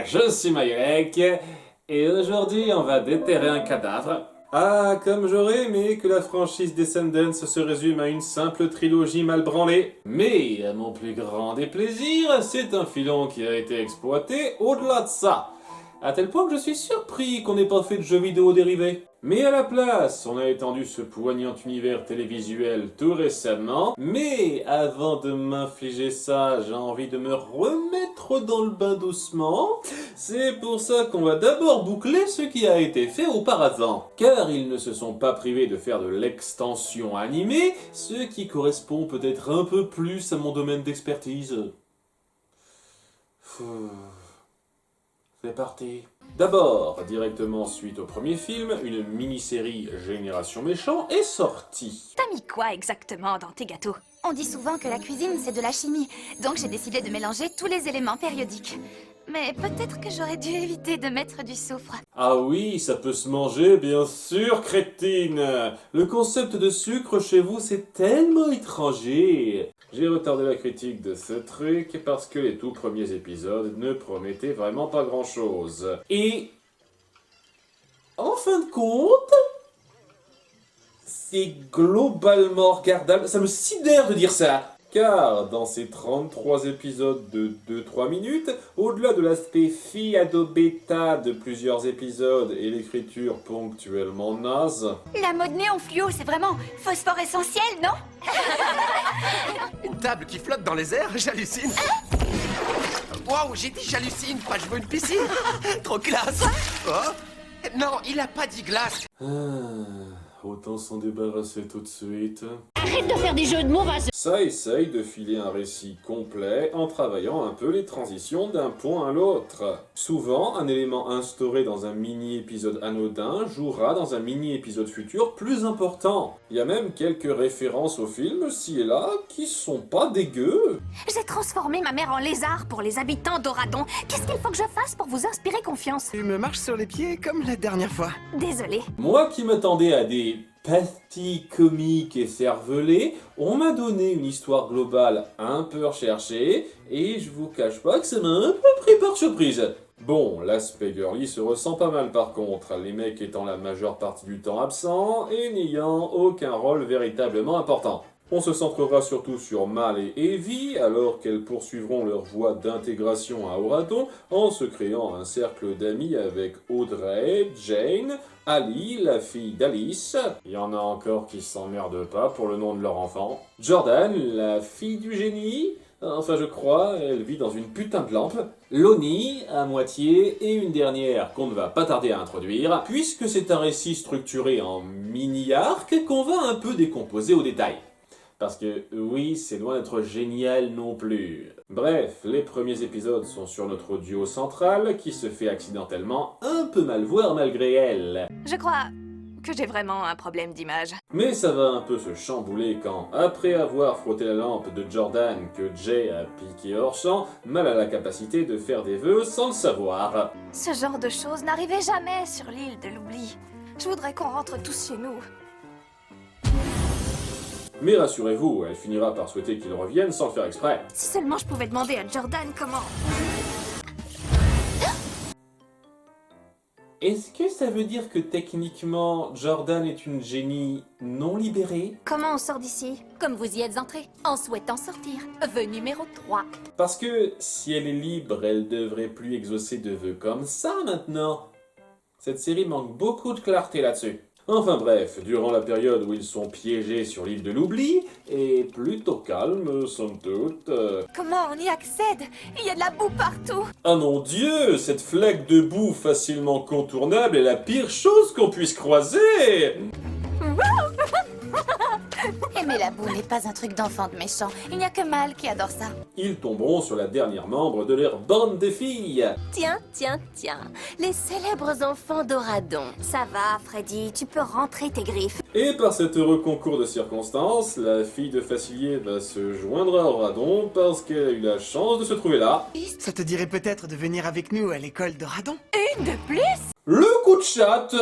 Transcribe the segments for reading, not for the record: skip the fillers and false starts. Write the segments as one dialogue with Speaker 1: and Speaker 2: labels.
Speaker 1: je suis Mayek, et aujourd'hui on va déterrer un cadavre. Ah, comme j'aurais aimé que la franchise Descendants se résume à une simple trilogie mal branlée. Mais, à mon plus grand déplaisir, c'est un filon qui a été exploité au-delà de ça. À tel point que je suis surpris qu'on n'ait pas fait de jeux vidéo dérivés. Mais à la place, on a étendu ce poignant univers télévisuel tout récemment. Mais avant de m'infliger ça, j'ai envie de me remettre dans le bain doucement. C'est pour ça qu'on va d'abord boucler ce qui a été fait auparavant. Car ils ne se sont pas privés de faire de l'extension animée, ce qui correspond peut-être un peu plus à mon domaine d'expertise. C'est parti. D'abord, directement suite au premier film, une mini-série Génération Méchant est sortie.
Speaker 2: T'as mis quoi exactement dans tes gâteaux?
Speaker 3: On dit souvent que la cuisine, c'est de la chimie, donc j'ai décidé de mélanger tous les éléments périodiques. Mais peut-être que j'aurais dû éviter de mettre du soufre.
Speaker 1: Ah oui, ça peut se manger, bien sûr, crétine. Le concept de sucre chez vous, c'est tellement étranger. J'ai retardé la critique de ce truc parce que les tout premiers épisodes ne promettaient vraiment pas grand-chose. Et en fin de compte, c'est globalement regardable. Ça me sidère de dire ça. Car dans ces 33 épisodes de 2-3 minutes, au-delà de l'aspect fi-ado-bêta de plusieurs épisodes et l'écriture ponctuellement naze...
Speaker 3: La mode néon fluo, c'est vraiment phosphorescentiel, non?
Speaker 4: Une table qui flotte dans les airs, j'hallucine. Waouh, j'ai dit j'hallucine, pas je veux une piscine. Trop classe. Oh non, il a pas dit glace.
Speaker 1: Autant s'en débarrasser tout de suite.
Speaker 5: Arrête de faire des jeux de mots vaseux.
Speaker 1: Ça essaye de filer un récit complet en travaillant un peu les transitions d'un point à l'autre. Souvent, un élément instauré dans un mini-épisode anodin jouera dans un mini-épisode futur plus important. Il y a même quelques références au film, ci et là, qui sont pas dégueux.
Speaker 3: J'ai transformé ma mère en lézard pour les habitants d'Oradon. Qu'est-ce qu'il faut que je fasse pour vous inspirer confiance?
Speaker 4: Tu me marches sur les pieds comme la dernière fois.
Speaker 3: Désolée.
Speaker 1: Moi qui m'attendais à des pastilles comiques et cervelées, on m'a donné une histoire globale un peu recherchée, et je vous cache pas que ça m'a un peu pris par surprise. Bon, l'aspect girly se ressent pas mal par contre, les mecs étant la majeure partie du temps absents et n'ayant aucun rôle véritablement important. On se centrera surtout sur Mal et Evie, alors qu'elles poursuivront leur voie d'intégration à Oradon en se créant un cercle d'amis avec Audrey, Jane, Ali, la fille d'Alice, il y en a encore qui s'emmerdent pas pour le nom de leur enfant, Jordan, la fille du génie, enfin je crois, elle vit dans une putain de lampe, Lonnie, à moitié, et une dernière qu'on ne va pas tarder à introduire, puisque c'est un récit structuré en mini-arc qu'on va un peu décomposer au détail. Parce que, oui, c'est loin d'être génial non plus. Bref, les premiers épisodes sont sur notre duo central, qui se fait accidentellement un peu mal voir malgré elle.
Speaker 2: Je crois que j'ai vraiment un problème d'image.
Speaker 1: Mais ça va un peu se chambouler quand, après avoir frotté la lampe de Jordan que Jay a piqué hors champ, Mal a la capacité de faire des vœux sans le savoir.
Speaker 3: Ce genre de choses n'arrivait jamais sur l'île de l'oubli. Je voudrais qu'on rentre tous chez nous.
Speaker 1: Mais rassurez-vous, elle finira par souhaiter qu'il revienne sans le faire exprès.
Speaker 3: Si seulement je pouvais demander à Jordan comment...
Speaker 1: Est-ce que ça veut dire que techniquement, Jordan est une génie non libérée?
Speaker 3: Comment on sort d'ici? Comme vous y êtes entré, en souhaitant sortir. Vœu numéro 3.
Speaker 1: Parce que si elle est libre, elle devrait plus exaucer de vœux comme ça maintenant. Cette série manque beaucoup de clarté là-dessus. Enfin bref, durant la période où ils sont piégés sur l'île de l'oubli, est plutôt calme, somme toute.
Speaker 3: Comment on y accède? Il y a de la boue partout.
Speaker 1: Ah mon Dieu, cette flaque de boue facilement contournable est la pire chose qu'on puisse croiser.
Speaker 3: Aimer la boue n'est pas un truc d'enfant de méchant. Il n'y a que Mal qui adore ça.
Speaker 1: Ils tomberont sur la dernière membre de leur bande de filles.
Speaker 6: Tiens, tiens, tiens, les célèbres enfants d'Oradon.
Speaker 3: Ça va, Freddy, tu peux rentrer tes griffes.
Speaker 1: Et par cet heureux concours de circonstances, la fille de Facilier va se joindre à Oradon parce qu'elle a eu la chance de se trouver là.
Speaker 4: Ça te dirait peut-être de venir avec nous à l'école d'Oradon?
Speaker 2: Une de plus?
Speaker 1: Le coup de chatte!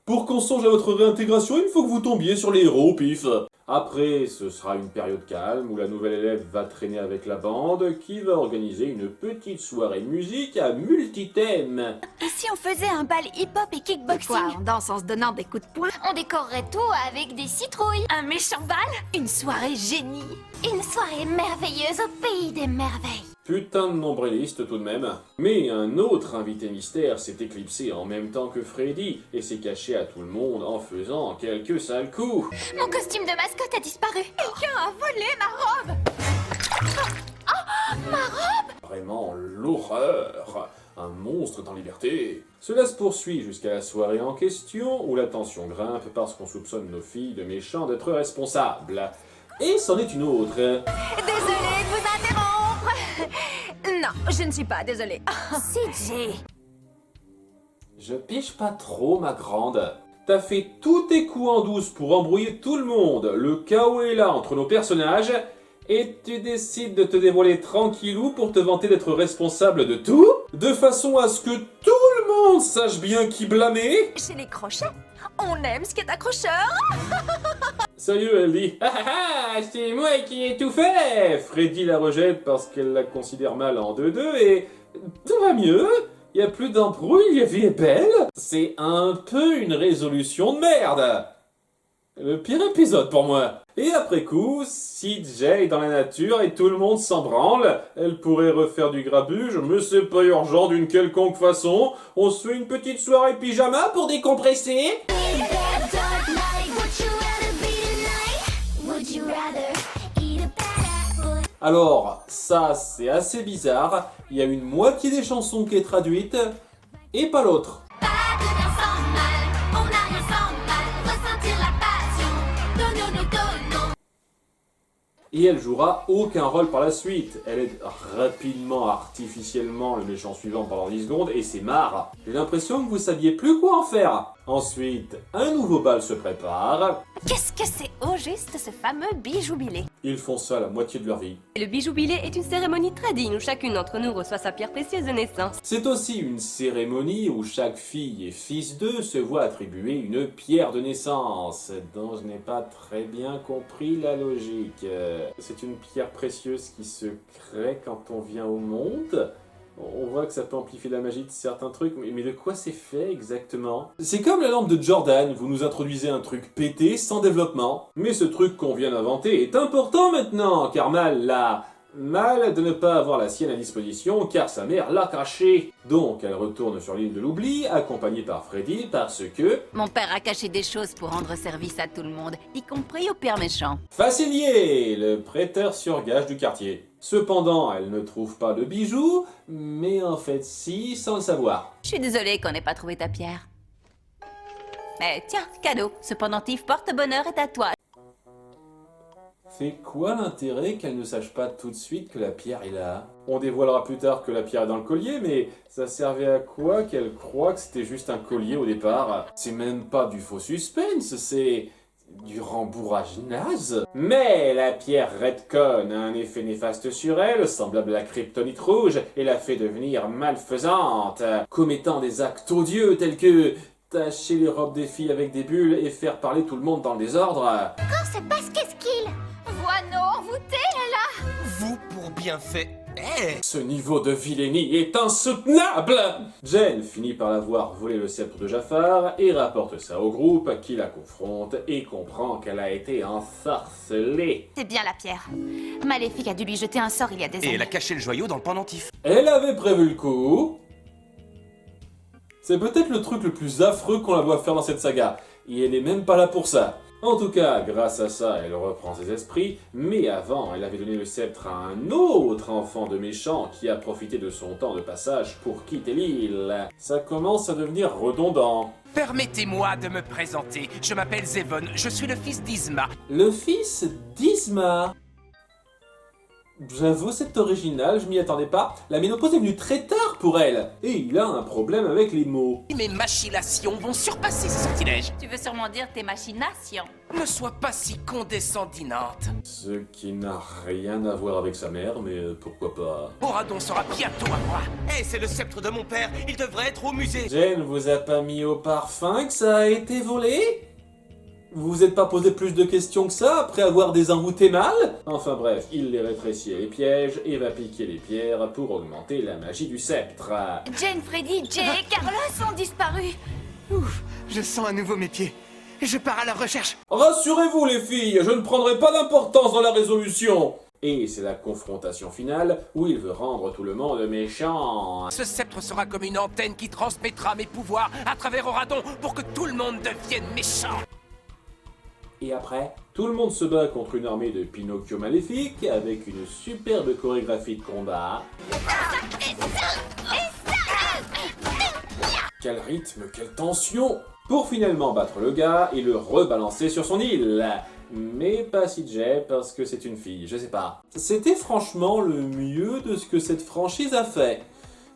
Speaker 1: Pour qu'on songe à votre réintégration, il faut que vous tombiez sur les héros au pif. Après, ce sera une période calme où la nouvelle élève va traîner avec la bande qui va organiser une petite soirée musique à multithèmes.
Speaker 3: Et si on faisait un bal hip-hop et kickboxing?
Speaker 2: Quoi, on danse en se donnant des coups de poing?
Speaker 3: On décorerait tout avec des citrouilles.
Speaker 2: Un méchant bal? Une soirée génie?
Speaker 3: Une soirée merveilleuse au pays des merveilles.
Speaker 1: Putain de nombriliste tout de même. Mais un autre invité mystère s'est éclipsé en même temps que Freddy et s'est caché à tout le monde en faisant quelques sales coups.
Speaker 3: Mon costume de mascotte a disparu.
Speaker 2: Quelqu'un a volé ma robe!
Speaker 1: Vraiment l'horreur. Un monstre est en liberté. Cela se poursuit jusqu'à la soirée en question où la tension grimpe parce qu'on soupçonne nos filles de méchants d'être responsables. Et c'en est une autre.
Speaker 2: Désolée de vous interrompre! Non, je ne suis pas désolée.
Speaker 3: CJ.
Speaker 1: Je piche pas trop, ma grande. T'as fait tous tes coups en douce pour embrouiller tout le monde. Le chaos est là entre nos personnages. Et tu décides de te dévoiler tranquillou pour te vanter d'être responsable de tout, de façon à ce que tout le monde sache bien qui blâmer.
Speaker 2: Chez les crochets, on aime ce qui est accrocheur.
Speaker 1: Sérieux, elle dit « Ah ah ah, c'est moi qui ai tout fait !» Freddy la rejette parce qu'elle la considère mal en 2-2 et tout va mieux. Y a plus d'embrouille, la vie est belle. C'est un peu une résolution de merde. Le pire épisode pour moi. Et après coup, CJ est dans la nature et tout le monde s'en branle. Elle pourrait refaire du grabuge, mais c'est pas urgent d'une quelconque façon. On se fait une petite soirée pyjama pour décompresser. Alors, ça c'est assez bizarre. Il y a une moitié des chansons qui est traduite et pas l'autre. Et elle jouera aucun rôle par la suite. Elle aide rapidement, artificiellement le méchant suivant pendant 10 secondes et c'est marre. J'ai l'impression que vous saviez plus quoi en faire. Ensuite, un nouveau bal se prépare.
Speaker 2: Qu'est-ce que c'est au juste ce fameux bijoubilé?
Speaker 1: Ils font ça la moitié de leur vie.
Speaker 6: Le bijoubilé est une cérémonie tradie où chacune d'entre nous reçoit sa pierre précieuse de naissance.
Speaker 1: C'est aussi une cérémonie où chaque fille et fils d'eux se voit attribuer une pierre de naissance, dont je n'ai pas très bien compris la logique. C'est une pierre précieuse qui se crée quand on vient au monde. On voit que ça peut amplifier la magie de certains trucs, mais de quoi c'est fait exactement? C'est comme la lampe de Jordan, vous nous introduisez un truc pété sans développement. Mais ce truc qu'on vient d'inventer est important maintenant, car mal de ne pas avoir la sienne à disposition car sa mère l'a cachée. Donc elle retourne sur l'île de l'oubli, accompagnée par Freddy parce que...
Speaker 7: Mon père a caché des choses pour rendre service à tout le monde, y compris au père méchant.
Speaker 1: Facilier, le prêteur sur gage du quartier. Cependant, elle ne trouve pas de bijoux, mais en fait si, sans le savoir.
Speaker 7: Je suis désolée qu'on n'ait pas trouvé ta pierre. Mais tiens, cadeau, ce pendentif porte-bonheur est à toi.
Speaker 1: C'est quoi l'intérêt qu'elle ne sache pas tout de suite que la pierre est là? On dévoilera plus tard que la pierre est dans le collier, mais ça servait à quoi qu'elle croit que c'était juste un collier au départ? C'est même pas du faux suspense, c'est... du rembourrage naze. Mais la pierre Redcon a un effet néfaste sur elle, semblable à la kryptonite rouge, et la fait devenir malfaisante, commettant des actes odieux tels que tacher les robes des filles avec des bulles et faire parler tout le monde dans le désordre.
Speaker 3: Encore c'est pas ce qu'est-ce qu'il. Voix envoûtée là.
Speaker 4: Vous pour bien fait.
Speaker 1: Ce niveau de vilainie est insoutenable! Jen finit par l'avoir volé le sceptre de Jafar et rapporte ça au groupe qui la confronte et comprend qu'elle a été ensorcelée.
Speaker 3: C'est bien la pierre. Maléfique a dû lui jeter un sort il y a des
Speaker 4: Et
Speaker 3: années.
Speaker 4: elle a caché le joyau dans le pendentif.
Speaker 1: Elle avait prévu le coup. C'est peut-être le truc le plus affreux qu'on la voit faire dans cette saga. Et elle est même pas là pour ça. En tout cas, grâce à ça, elle reprend ses esprits, mais avant, elle avait donné le sceptre à un autre enfant de méchant qui a profité de son temps de passage pour quitter l'île. Ça commence à devenir redondant.
Speaker 4: Permettez-moi de me présenter. Je m'appelle Zevon, je suis le fils d'Isma.
Speaker 1: Le fils d'Isma. J'avoue, c'est original, je m'y attendais pas. La ménopause est venue très tard pour elle. Et il a un problème avec les mots.
Speaker 4: Mes machinations vont surpasser ces sortilèges.
Speaker 7: Tu veux sûrement dire tes machinations.
Speaker 4: Ne sois pas si condescendinante.
Speaker 1: Ce qui n'a rien à voir avec sa mère, mais pourquoi pas.
Speaker 4: Oradon sera bientôt à moi. Hé, c'est le sceptre de mon père. Il devrait être au musée.
Speaker 1: Jen vous a pas mis au parfum que ça a été volé? Vous vous êtes pas posé plus de questions que ça après avoir désenvoûté mal? Enfin bref, il les rétrécit les pièges et va piquer les pierres pour augmenter la magie du sceptre.
Speaker 3: Jane, Freddy, Jay et Carlos ont disparu.
Speaker 4: Ouf, je sens à nouveau mes pieds. Je pars à leur recherche.
Speaker 1: Rassurez-vous les filles, je ne prendrai pas d'importance dans la résolution. Et c'est la confrontation finale où il veut rendre tout le monde méchant.
Speaker 4: Ce sceptre sera comme une antenne qui transmettra mes pouvoirs à travers Oradon pour que tout le monde devienne méchant.
Speaker 1: Et après, tout le monde se bat contre une armée de Pinocchio maléfiques avec une superbe chorégraphie de combat. Quel rythme, quelle tension! Pour finalement battre le gars et le rebalancer sur son île. Mais pas CJ parce que c'est une fille, je sais pas. C'était franchement le mieux de ce que cette franchise a fait.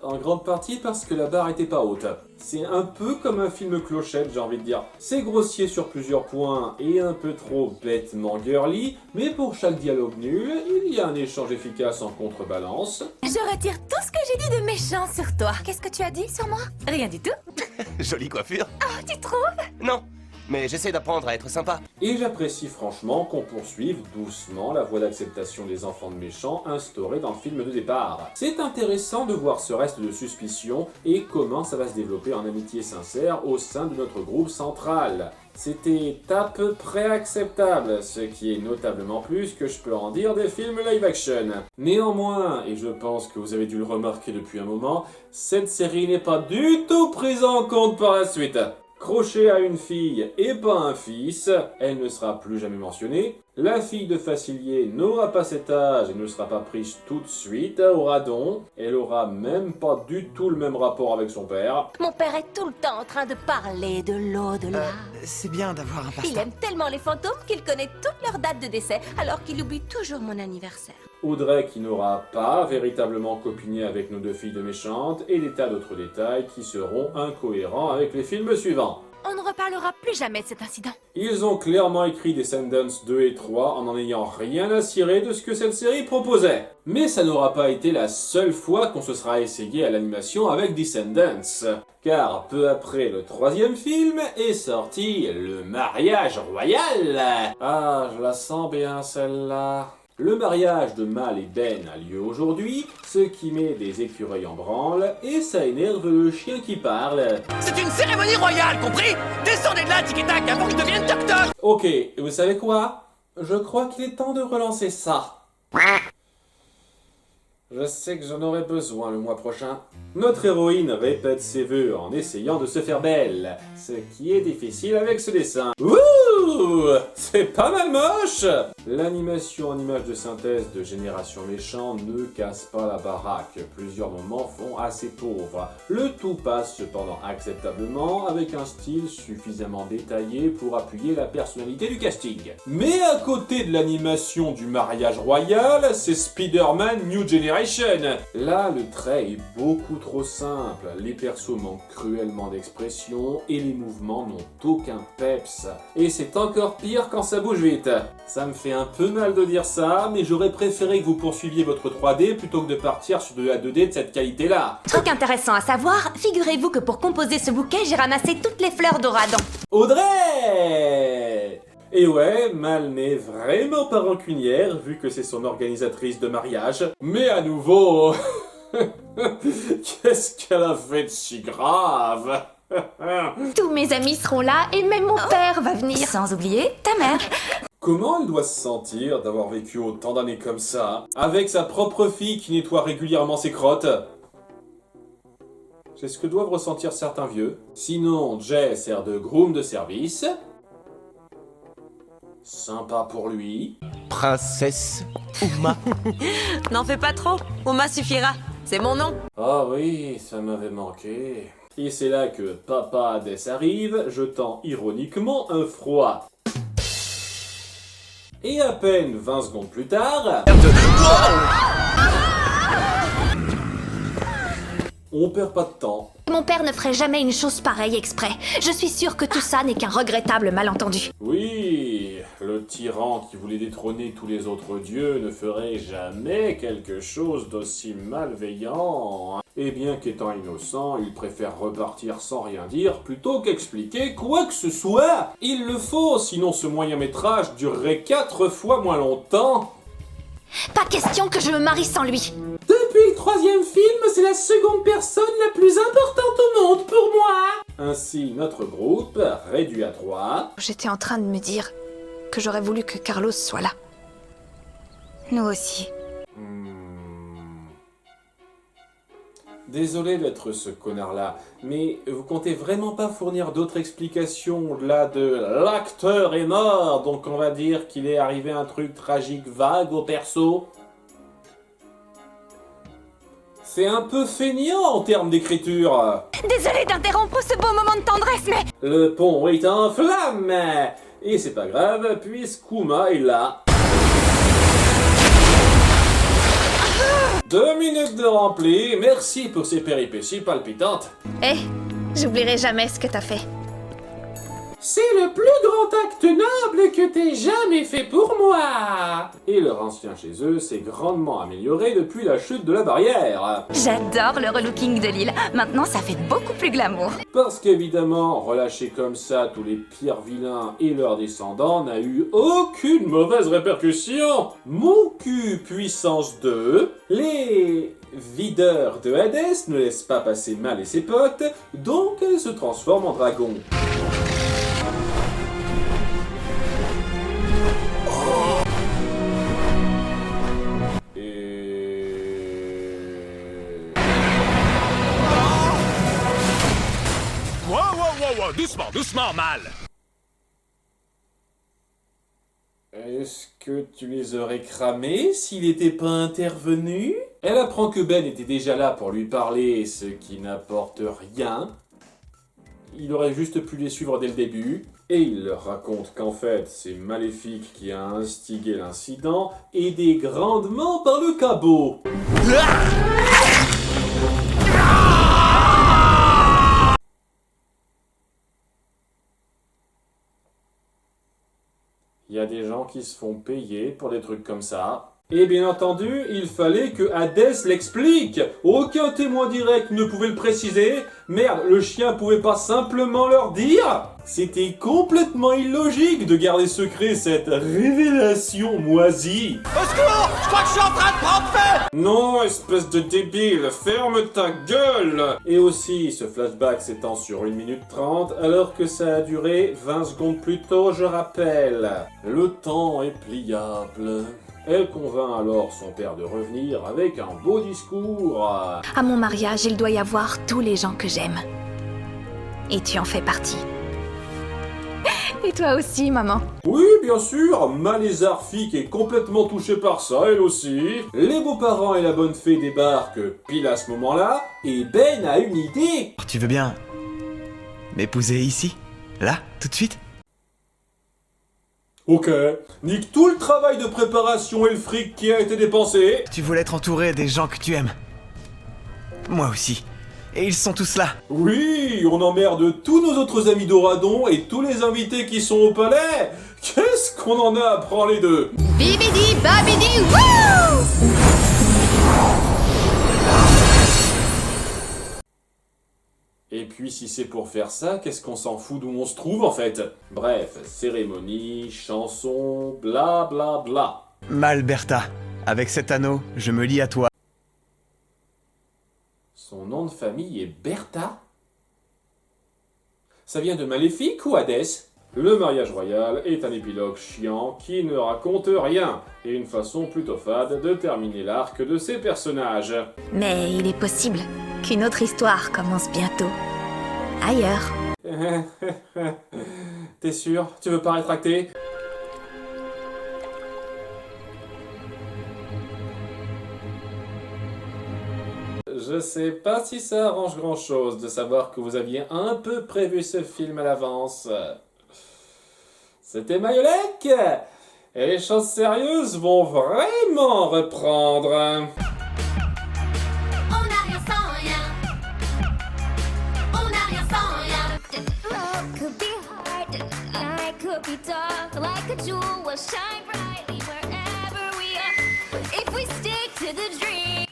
Speaker 1: En grande partie parce que la barre était pas haute. C'est un peu comme un film clochette, j'ai envie de dire. C'est grossier sur plusieurs points et un peu trop bêtement girly, mais pour chaque dialogue nul, il y a un échange efficace en contrebalance.
Speaker 3: Je retire tout ce que j'ai dit de méchant sur toi. Qu'est-ce que tu as dit sur moi? Rien du tout.
Speaker 4: Jolie coiffure.
Speaker 3: Oh, tu trouves?
Speaker 4: Non, mais j'essaie d'apprendre à être sympa.
Speaker 1: Et j'apprécie franchement qu'on poursuive doucement la voie d'acceptation des enfants de méchants instaurée dans le film de départ. C'est intéressant de voir ce reste de suspicion et comment ça va se développer en amitié sincère au sein de notre groupe central. C'était à peu près acceptable, ce qui est notablement plus que je peux en dire des films live action. Néanmoins, et je pense que vous avez dû le remarquer depuis un moment, cette série n'est pas du tout prise en compte par la suite. Crochet à une fille et pas un fils, elle ne sera plus jamais mentionnée. La fille de Facilier n'aura pas cet âge et ne sera pas prise tout de suite à Oradon. Elle aura même pas du tout le même rapport avec son père.
Speaker 5: Mon père est tout le temps en train de parler de l'au-delà.
Speaker 8: C'est bien d'avoir un
Speaker 5: Il
Speaker 8: passe-temps.
Speaker 5: aime tellement les fantômes qu'il connaît toutes leurs dates de décès, alors qu'il oublie toujours mon anniversaire.
Speaker 1: Audrey qui n'aura pas véritablement copiné avec nos deux filles de méchantes et des tas d'autres détails qui seront incohérents avec les films suivants.
Speaker 3: On ne reparlera plus jamais de cet incident.
Speaker 1: Ils ont clairement écrit Descendants 2 et 3 en n'en ayant rien à cirer de ce que cette série proposait. Mais ça n'aura pas été la seule fois qu'on se sera essayé à l'animation avec Descendants. Car peu après le troisième film est sorti Le Mariage Royal. Ah, je la sens bien celle-là. Le mariage de Mal et Ben a lieu aujourd'hui, ce qui met des écureuils en branle, et ça énerve le chien qui parle.
Speaker 4: C'est une cérémonie royale, compris? Descendez de là, tic-tac, avant que je devienne toc-toc.
Speaker 1: Ok, et vous savez quoi? Je crois qu'il est temps de relancer ça. Je sais que j'en aurai besoin le mois prochain. Notre héroïne répète ses vœux en essayant de se faire belle, ce qui est difficile avec ce dessin. Ouh, c'est pas mal moche! L'animation en image de synthèse de Génération Méchant ne casse pas la baraque. Plusieurs moments font assez pauvre. Le tout passe cependant acceptablement avec un style suffisamment détaillé pour appuyer la personnalité du casting. Mais à côté de l'animation du mariage royal, c'est Spider-Man New Generation. Là, le trait est beaucoup trop simple. Les persos manquent cruellement d'expression et les mouvements n'ont aucun peps. Et c'est encore pire quand ça bouge vite. Ça me fait un peu mal de dire ça, mais j'aurais préféré que vous poursuiviez votre 3D plutôt que de partir sur de la 2D de cette qualité-là.
Speaker 5: Truc intéressant à savoir, figurez-vous que pour composer ce bouquet, j'ai ramassé toutes les fleurs d'Oradon.
Speaker 1: Audrey! Et ouais, Mal n'est vraiment pas rancunière, vu que c'est son organisatrice de mariage. Mais à nouveau... Qu'est-ce qu'elle a fait de si grave?
Speaker 5: Tous mes amis seront là et même mon père va venir.
Speaker 3: Sans oublier ta mère.
Speaker 1: Comment elle doit se sentir d'avoir vécu autant d'années comme ça, avec sa propre fille qui nettoie régulièrement ses crottes? C'est ce que doivent ressentir certains vieux. Sinon, Jay sert de groom de service. Sympa pour lui.
Speaker 4: Princesse Uma.
Speaker 6: N'en fais pas trop, Oma suffira. C'est mon nom.
Speaker 1: Ah oui, ça m'avait manqué. Et c'est là que Papa Hades arrive, jetant ironiquement un froid. Et à peine 20 secondes plus tard... On perd pas de temps.
Speaker 5: Mon père ne ferait jamais une chose pareille exprès. Je suis sûre que tout ça n'est qu'un regrettable malentendu.
Speaker 1: Oui, le tyran qui voulait détrôner tous les autres dieux ne ferait jamais quelque chose d'aussi malveillant. Et bien qu'étant innocent, il préfère repartir sans rien dire plutôt qu'expliquer quoi que ce soit. Il le faut, sinon ce moyen-métrage durerait 4 fois moins longtemps.
Speaker 5: Pas question que je me marie sans lui.
Speaker 1: Depuis le 3e film, c'est la seconde personne la plus importante au monde pour moi. Ainsi, notre groupe, réduit à 3...
Speaker 3: J'étais en train de me dire que j'aurais voulu que Carlos soit là. Nous aussi.
Speaker 1: Désolé d'être ce connard-là, mais vous comptez vraiment pas fournir d'autres explications au-delà de l'acteur est mort, donc on va dire qu'il est arrivé un truc tragique vague au perso? C'est un peu feignant en termes d'écriture.
Speaker 3: Désolée d'interrompre ce beau moment de tendresse, mais...
Speaker 1: Le pont est en flammes. Et c'est pas grave, puisqu'Uma est là. 2 minutes de rempli, merci pour ces péripéties palpitantes.
Speaker 3: J'oublierai jamais ce que t'as fait.
Speaker 1: C'est le plus grand acte noble que t'aies jamais fait pour moi. Et leur ancien chez eux s'est grandement amélioré depuis la chute de la barrière.
Speaker 3: J'adore le relooking de l'île. Maintenant, ça fait beaucoup plus glamour.
Speaker 1: Parce qu'évidemment, relâcher comme ça tous les pires vilains et leurs descendants n'a eu aucune mauvaise répercussion. Mon cul puissance 2, les videurs de Hadès ne laissent pas passer Mal et ses potes, donc elle se transforme en dragon.
Speaker 8: Wow, doucement, doucement, Mal.
Speaker 1: Est-ce que tu les aurais cramés s'il n'était pas intervenu? Elle apprend que Ben était déjà là pour lui parler, ce qui n'apporte rien. Il aurait juste pu les suivre dès le début. Et il leur raconte qu'en fait, c'est Maléfique qui a instigé l'incident, aidé grandement par le cabot. Il y a des gens qui se font payer pour des trucs comme ça. Et bien entendu, il fallait que Hadès l'explique. Aucun témoin direct ne pouvait le préciser. Merde, le chien pouvait pas simplement leur dire? C'était complètement illogique de garder secret cette révélation moisie.
Speaker 4: Au secours! Je crois que je suis en train de prendre feu!
Speaker 1: Non, espèce de débile, ferme ta gueule! Et aussi, ce flashback s'étend sur 1 minute 30, alors que ça a duré 20 secondes plus tôt, je rappelle. Le temps est pliable. Elle convainc alors son père de revenir avec un beau discours.
Speaker 3: À mon mariage, il doit y avoir tous les gens que j'aime. Et tu en fais partie. Et toi aussi, maman.
Speaker 1: Oui, bien sûr, Malézarfik est complètement touchée par ça, elle aussi. Les beaux-parents et la bonne fée débarquent pile à ce moment-là, et Ben a une idée.
Speaker 9: Tu veux bien m'épouser ici? Là? Tout de suite?
Speaker 1: Ok, nique tout le travail de préparation et le fric qui a été dépensé.
Speaker 9: Tu voulais être entouré des gens que tu aimes. Moi aussi. Et ils sont tous là.
Speaker 1: Oui, on emmerde tous nos autres amis d'Oradon et tous les invités qui sont au palais. Qu'est-ce qu'on en a à prendre les deux?
Speaker 3: Bibidi babidi wouh!
Speaker 1: Et puis si c'est pour faire ça, qu'est-ce qu'on s'en fout d'où on se trouve en fait? Bref, cérémonie, chanson, bla bla bla.
Speaker 9: Mal, Bertha. Avec cet anneau, je me lie à toi.
Speaker 1: Son nom de famille est Bertha? Ça vient de Maléfique ou Hadès? Le mariage royal est un épilogue chiant qui ne raconte rien, et une façon plutôt fade de terminer l'arc de ces personnages.
Speaker 3: Mais il est possible qu'une autre histoire commence bientôt. Ailleurs.
Speaker 1: T'es sûr? Tu veux pas rétracter? Je sais pas si ça arrange grand chose de savoir que vous aviez un peu prévu ce film à l'avance. C'était Mayolek! et les choses sérieuses vont vraiment reprendre.
Speaker 2: On n'a rien sans rien. On n'a rien sans rien. Love could be hard, light could be dark, like a jewel will shine brightly wherever we are. If we stick to the dream.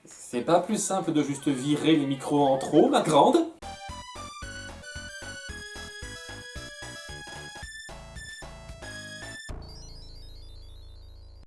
Speaker 1: C'est pas plus simple de juste virer les micros en trop, ma grande?